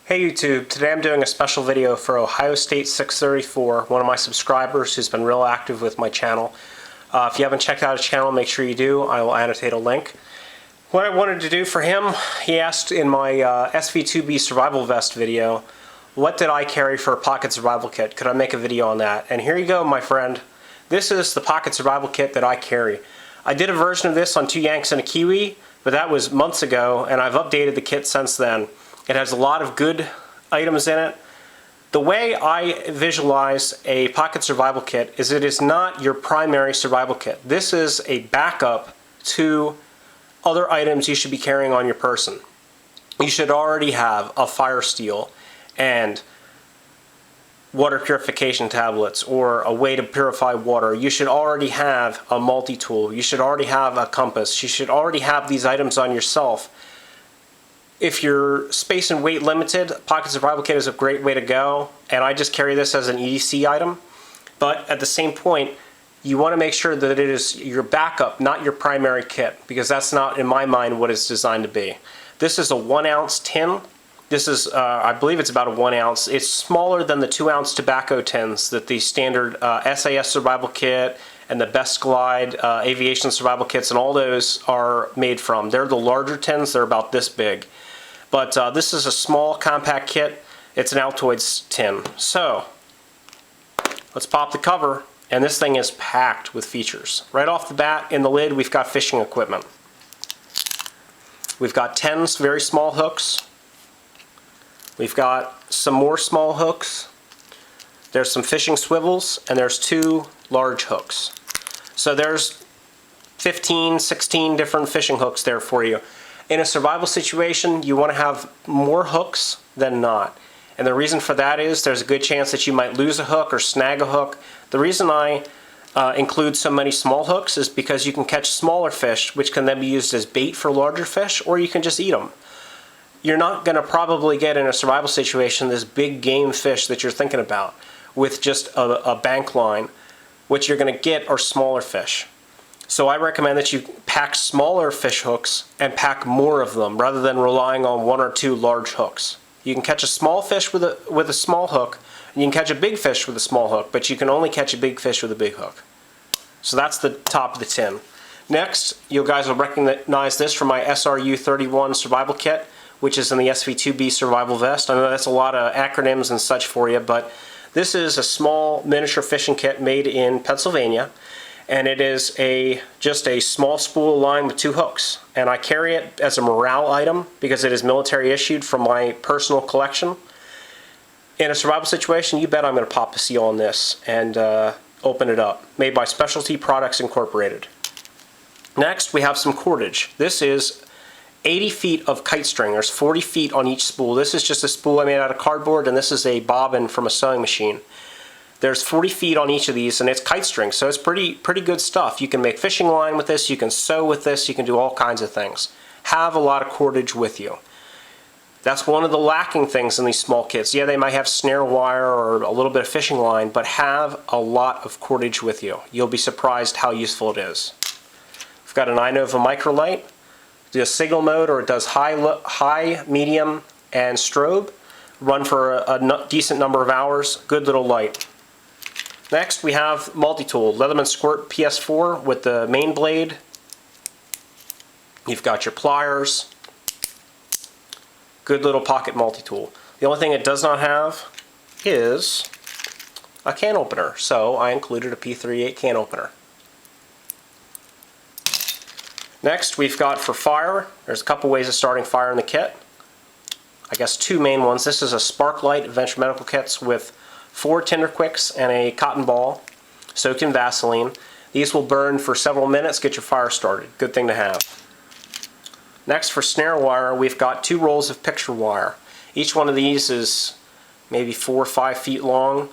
Hey YouTube, today I'm doing a special video for Ohio State 634, one of my subscribers who's been real active with my channel. If you haven't checked out his channel, make sure you do. I will annotate a link. What I wanted to do for him, he asked in my SV2B survival vest video, what did I carry for a pocket survival kit? Could I make a video on that? And here you go, my friend. This is the pocket survival kit that I carry. I did a version of this on 2 Yanks and a Kiwi, but that was months ago, and I've updated the kit since then. It has a lot of good items in it. The way I visualize a pocket survival kit is it is not your primary survival kit. This is a backup to other items you should be carrying on your person. You should already have a fire steel and water purification tablets or a way to purify water. You should already have a multi-tool. You should already have a compass. You should already have these items on yourself. If you're space and weight limited, Pocket Survival Kit is a great way to go, and I just carry this as an EDC item. But at the same point, you want to make sure that it is your backup, not your primary kit, because that's not, in my mind, what it's designed to be. This is a 1 ounce tin. This is, I believe it's about a 1 ounce. It's smaller than the 2 ounce tobacco tins that the standard SAS Survival Kit and the Best Glide Aviation Survival Kits and all those are made from. They're the larger tins, they're about this big. But this is a small compact kit. It's an Altoids tin. So let's pop the cover, and this thing is packed with features. Right off the bat, in the lid we've got fishing equipment. We've got 10 very small hooks. We've got some more small hooks. There's some fishing swivels, and there's 2 large hooks. So there's 15, 16 different fishing hooks there for you. In a survival situation, you want to have more hooks than not. And the reason for that is there's a good chance that you might lose a hook or snag a hook. The reason I include so many small hooks is because you can catch smaller fish, which can then be used as bait for larger fish, or you can just eat them. You're not going to probably get in a survival situation this big game fish that you're thinking about with just a bank line. What you're going to get are smaller fish. So I recommend that you pack smaller fish hooks and pack more of them rather than relying on 1 or 2 large hooks. You can catch a small fish with a small hook, and you can catch a big fish with a small hook, but you can only catch a big fish with a big hook. So that's the top of the tin. Next, you guys will recognize this from my SRU-31 survival kit, which is in the SV2B survival vest. I know that's a lot of acronyms and such for you, but this is a small miniature fishing kit made in Pennsylvania. And it is just a small spool line with 2 hooks. And I carry it as a morale item because it is military issued from my personal collection. In a survival situation, you bet I'm going to pop the seal on this and open it up. Made by Specialty Products Incorporated. Next, we have some cordage. This is 80 feet of kite string. There's 40 feet on each spool. This is just a spool I made out of cardboard, and this is a bobbin from a sewing machine. There's 40 feet on each of these, and it's kite string, so it's pretty good stuff. You can make fishing line with this, you can sew with this, you can do all kinds of things. Have a lot of cordage with you. That's one of the lacking things in these small kits. Yeah, they might have snare wire or a little bit of fishing line, but have a lot of cordage with you. You'll be surprised how useful it is. We've got an iNova Microlight. It does signal mode, or it does high, medium, and strobe. Run for a decent number of hours. Good little light. Next, we have multi-tool, Leatherman Squirt PS4 with the main blade. You've got your pliers. Good little pocket multi-tool. The only thing it does not have is a can opener, so I included a P38 can opener. Next, we've got for fire. There's a couple ways of starting fire in the kit. I guess 2 main ones. This is a Sparklite Adventure Medical Kits with 4 tinder quicks and a cotton ball soaked in Vaseline. These will burn for several minutes, get your fire started. Good thing to have. Next, for snare wire, we've got 2 rolls of picture wire. Each one of these is maybe 4 or 5 feet long.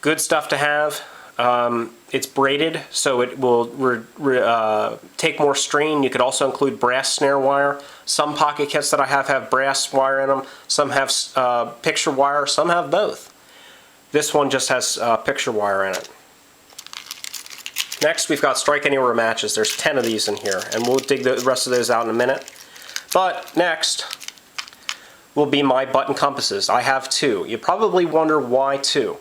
Good stuff to have. It's braided, so it will take more strain. You could also include brass snare wire. Some pocket kits that I have brass wire in them. Some have picture wire, some have both. This one just has picture wire in it. Next, we've got Strike Anywhere matches. There's 10 of these in here, and we'll dig the rest of those out in a minute. But next, will be my button compasses. I have two. You probably wonder why two.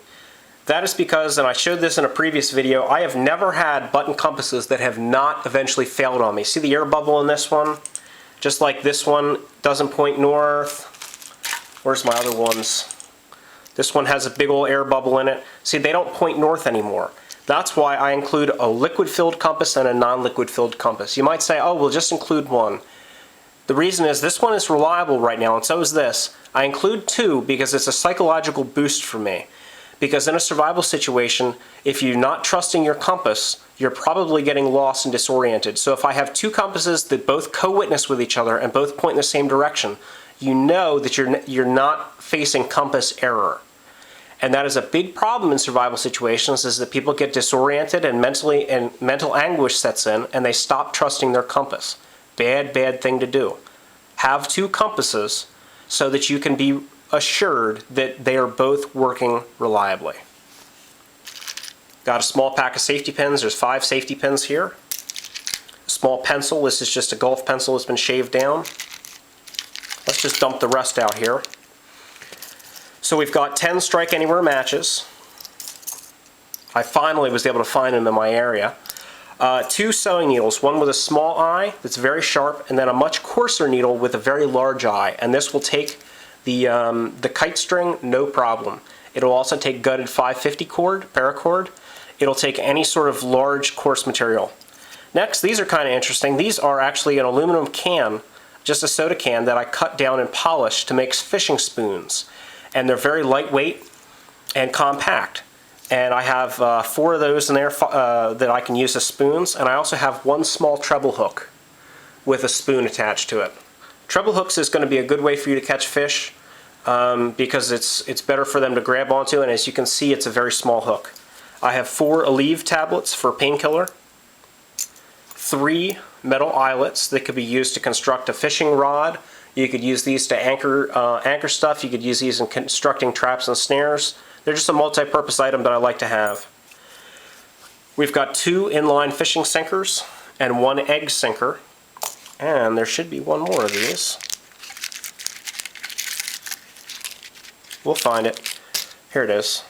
That is because, and I showed this in a previous video, I have never had button compasses that have not eventually failed on me. See the air bubble in this one? Just like this one doesn't point north. Where's my other ones? This one has a big old air bubble in it. See, they don't point north anymore. That's why I include a liquid-filled compass and a non-liquid filled compass. You might say, oh, we'll just include one. The reason is this one is reliable right now, and so is this. I include two because it's a psychological boost for me. Because in a survival situation, if you're not trusting your compass, you're probably getting lost and disoriented. So if I have two compasses that both co-witness with each other and both point in the same direction, you know that you're not facing compass error. And that is a big problem in survival situations, is that people get disoriented and mental anguish sets in and they stop trusting their compass. Bad, bad thing to do. Have two compasses so that you can be assured that they are both working reliably. Got a small pack of safety pins. There's 5 safety pins here. A small pencil. This is just a golf pencil that's been shaved down. Let's just dump the rest out here. So we've got 10 Strike Anywhere matches. I finally was able to find them in my area. 2 sewing needles, one with a small eye that's very sharp, and then a much coarser needle with a very large eye. And this will take the kite string, no problem. It'll also take gutted 550 cord, paracord. It'll take any sort of large coarse material. Next, these are kind of interesting. These are actually an aluminum can, just a soda can that I cut down and polished to make fishing spoons. And they're very lightweight and compact. And I have 4 of those in there that I can use as spoons. And I also have 1 small treble hook with a spoon attached to it. Treble hooks is going to be a good way for you to catch fish because it's better for them to grab onto, and as you can see, it's a very small hook. I have 4 Aleve tablets for painkiller, 3 metal eyelets that could be used to construct a fishing rod. You could use these to anchor stuff. You could use these in constructing traps and snares. They're just a multi-purpose item that I like to have. We've got 2 inline fishing sinkers and 1 egg sinker. And there should be 1 more of these. We'll find it. Here it is.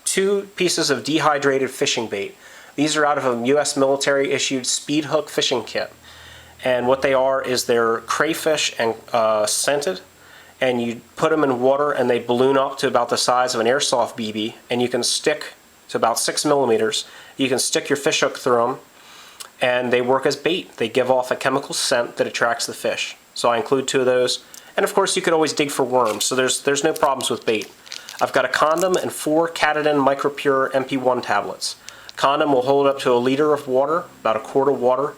2 pieces of dehydrated fishing bait. These are out of a U.S. military issued speed hook fishing kit. And what they are is they're crayfish and scented. And you put them in water and they balloon up to about the size of an airsoft BB. And you can stick to about 6 millimeters. You can stick your fish hook through them. And they work as bait. They give off a chemical scent that attracts the fish. So I include 2 of those. And of course you could always dig for worms, so there's no problems with bait. I've got a condom and 4 Catadin MicroPure MP1 tablets. Condom will hold up to 1 liter of water, about a quart of water.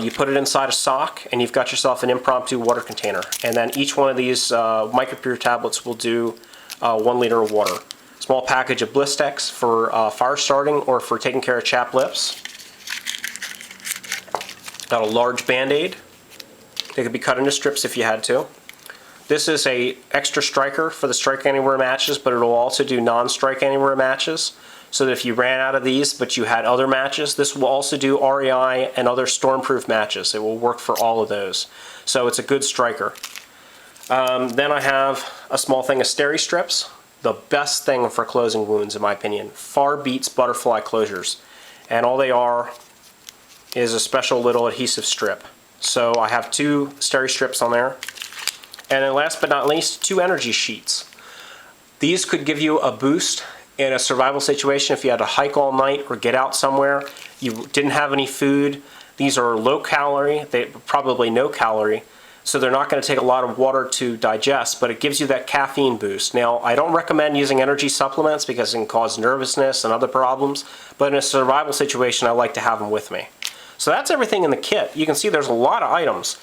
You put it inside a sock and you've got yourself an impromptu water container. And then each one of these MicroPure tablets will do 1 liter of water. Small package of Blistex for fire starting or for taking care of chapped lips. Got a large Band-Aid. They could be cut into strips if you had to. This is a extra striker for the Strike Anywhere matches, but it'll also do non-Strike Anywhere matches. So that if you ran out of these, but you had other matches, this will also do REI and other stormproof matches. It will work for all of those. So it's a good striker. Then I have a small thing of steri strips. The best thing for closing wounds, in my opinion. Far beats butterfly closures. And all they are is a special little adhesive strip. So I have 2 steri strips on there. And then last but not least, 2 energy sheets. These could give you a boost in a survival situation if you had to hike all night or get out somewhere, you didn't have any food. These are low calorie, probably no calorie, so they're not going to take a lot of water to digest, but it gives you that caffeine boost. Now, I don't recommend using energy supplements because it can cause nervousness and other problems, but in a survival situation, I like to have them with me. So that's everything in the kit. You can see there's a lot of items.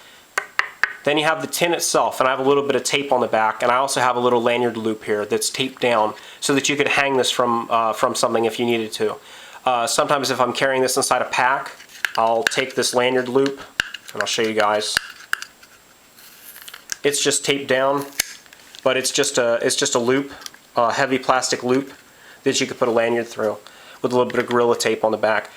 Then you have the tin itself, and I have a little bit of tape on the back, and I also have a little lanyard loop here that's taped down so that you could hang this from something if you needed to. Sometimes if I'm carrying this inside a pack, I'll take this lanyard loop, and I'll show you guys. It's just taped down, but it's just a loop, a heavy plastic loop that you could put a lanyard through with a little bit of Gorilla Tape on the back.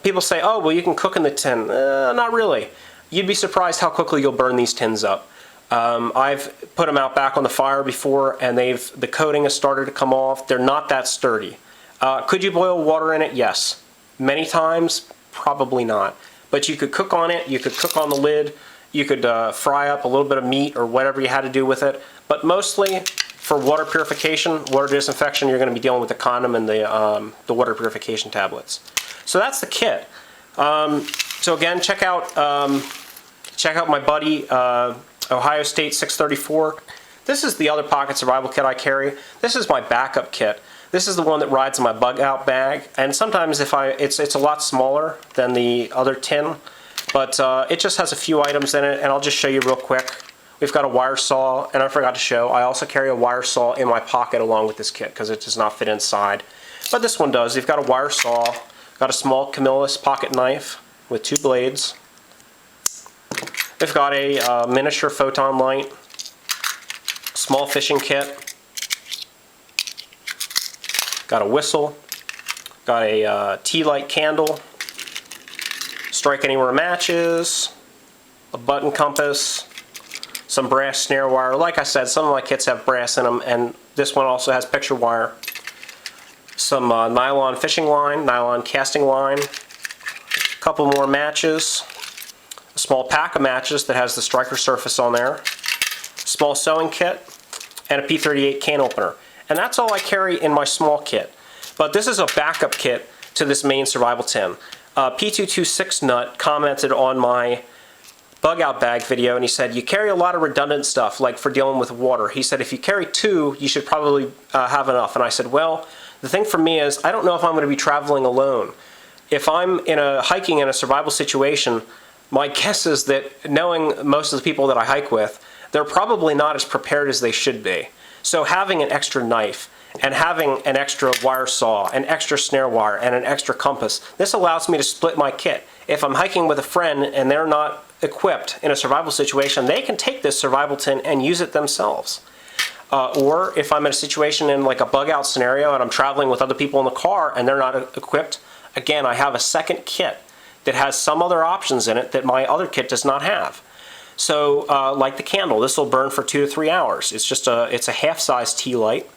People say, oh, well, you can cook in the tin. Not really. You'd be surprised how quickly you'll burn these tins up. I've put them out back on the fire before, and the coating has started to come off. They're not that sturdy. Could you boil water in it? Yes. Many times, probably not. But you could cook on it, you could cook on the lid, you could fry up a little bit of meat or whatever you had to do with it. But mostly, for water purification, water disinfection, you're going to be dealing with the condom and the water purification tablets. So that's the kit. So again, check out my buddy Ohio State 634. This is the other pocket survival kit I carry. This is my backup kit. This is the one that rides in my bug out bag, and sometimes it's a lot smaller than the other tin, but it just has a few items in it, and I'll just show you real quick. We've got a wire saw, and I forgot to show, I also carry a wire saw in my pocket along with this kit because it does not fit inside. But this one does. You've got a wire saw, got a small Camillus pocket knife with 2 blades. We've got a miniature photon light, small fishing kit, got a whistle, got a tea light candle, strike anywhere matches, a button compass, some brass snare wire. Like I said, some of my kits have brass in them, and this one also has picture wire. Some nylon fishing line, nylon casting line, a couple more matches, a small pack of matches that has the striker surface on there, small sewing kit, and a P38 can opener. And that's all I carry in my small kit. But this is a backup kit to this main survival tin. P226 Nut commented on my bug out bag video, and he said, you carry a lot of redundant stuff, like for dealing with water. He said, if you carry 2, you should probably have enough. And I said, well, the thing for me is, I don't know if I'm going to be traveling alone. If I'm hiking in a survival situation, my guess is that, knowing most of the people that I hike with, they're probably not as prepared as they should be. So having an extra knife, and having an extra wire saw, an extra snare wire, and an extra compass, this allows me to split my kit. If I'm hiking with a friend and they're not equipped in a survival situation, they can take this survival tin and use it themselves. Or if I'm in a situation in like a bug out scenario and I'm traveling with other people in the car and they're not equipped, again, I have a second kit that has some other options in it that my other kit does not have. So, like the candle, this will burn for 2 to 3 hours. It's a half-size tea light.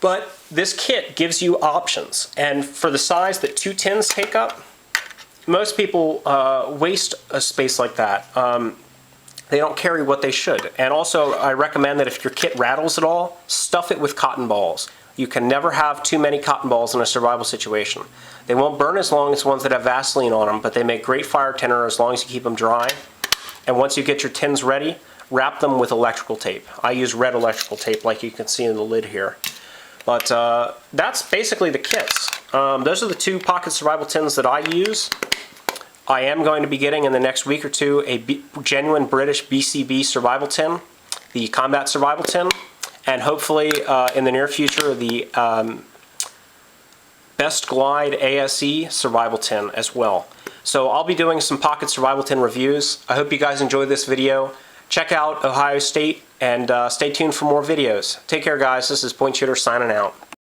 But this kit gives you options, and for the size that 2 tins take up, most people waste a space like that. They don't carry what they should. And also, I recommend that if your kit rattles at all, stuff it with cotton balls. You can never have too many cotton balls in a survival situation. They won't burn as long as ones that have Vaseline on them, but they make great fire tinder as long as you keep them dry. And once you get your tins ready, wrap them with electrical tape. I use red electrical tape like you can see in the lid here. But that's basically the kits. Those are the 2 pocket survival tins that I use. I am going to be getting in the next week or 2 a genuine British BCB survival tin, the combat survival tin, and hopefully in the near future the Best Glide ASE survival tin as well. So I'll be doing some pocket survival tin reviews. I hope you guys enjoyed this video. Check out Ohio State and stay tuned for more videos. Take care, guys. This is Point Shooter signing out.